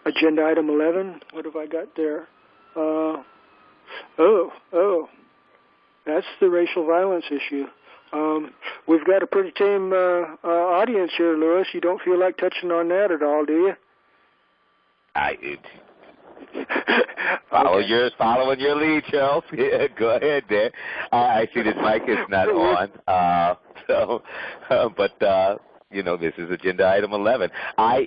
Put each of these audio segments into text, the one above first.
Agenda item 11. What have I got there? That's the racial violence issue. We've got a pretty tame audience here, Lewis. You don't feel like touching on that at all, do you? Following your lead, Charles. Yeah, go ahead there. I see this mic is not on. This is agenda item 11. I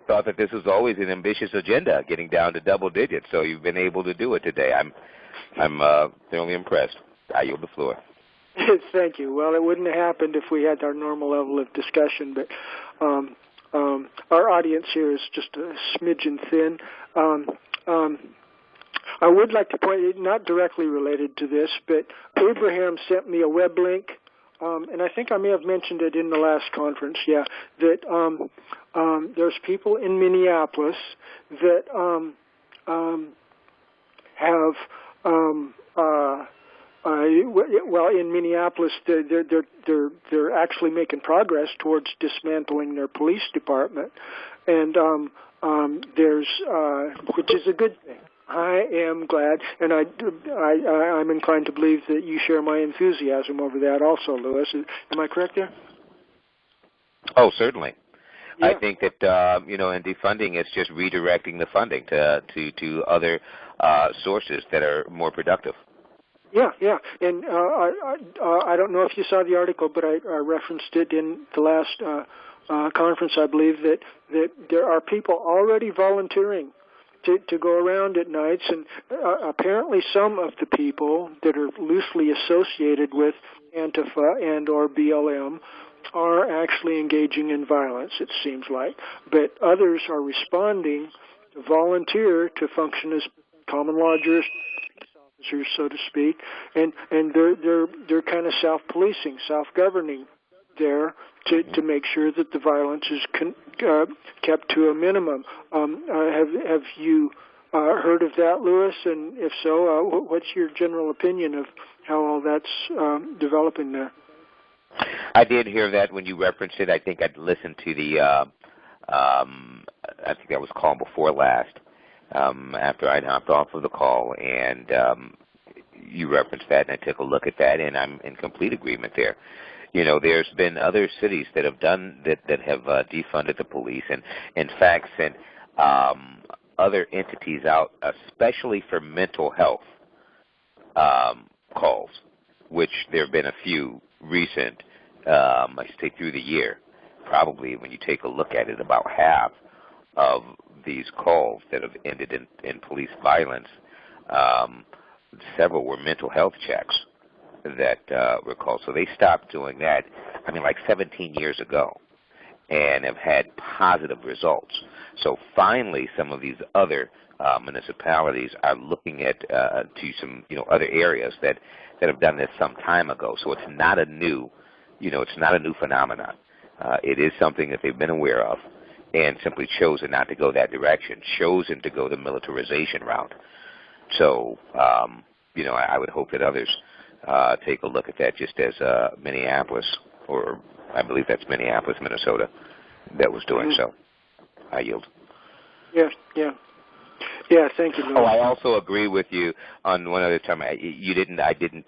thought that this was always an ambitious agenda, getting down to double digits. So you've been able to do it today. I'm thoroughly impressed. I yield the floor. Thank you. Well, it wouldn't have happened if we had our normal level of discussion, but our audience here is just a smidgen thin. I would like to point, not directly related to this, but Abraham sent me a web link, and I think I may have mentioned it in the last conference, that there's people in Minneapolis that in Minneapolis, they're actually making progress towards dismantling their police department, and which is a good thing. I am glad, and I'm inclined to believe that you share my enthusiasm over that also, Lewis. Am I correct there? Oh, certainly. Yeah. I think that in defunding, it's just redirecting the funding to other sources that are more productive. Yeah, and I don't know if you saw the article, but I referenced it in the last conference. I believe that there are people already volunteering to go around at nights, and apparently some of the people that are loosely associated with Antifa and or BLM are actually engaging in violence, it seems like. But others are responding to volunteer to function as common law jurisdictions, so to speak, and they're kind of self-policing, self-governing there to make sure that the violence is kept to a minimum. Have you heard of that, Lewis? And if so, what's your general opinion of how all that's developing there? I did hear that when you referenced it. I think I'd listened to the, I think that was call before last, after I'd hopped off of the call, and you referenced that, and I took a look at that, and I'm in complete agreement there. There's been other cities that have done that have defunded the police, and in fact sent other entities out, especially for mental health calls, which there have been a few recent, I say through the year. Probably when you take a look at it, about half of these calls that have ended in police violence, several were mental health checks that were called. So they stopped doing that, like 17 years ago, and have had positive results. So finally, some of these other municipalities are looking at to some other areas that have done this some time ago. So it's not a new phenomenon. It is something that they've been aware of, and simply chosen not to go that direction, chosen to go the militarization route. So I would hope that others take a look at that, just as Minneapolis, or I believe that's Minneapolis, Minnesota, that was doing so. I yield. Yeah, thank you, Lewis. Oh, I also agree with you on one other time. I didn't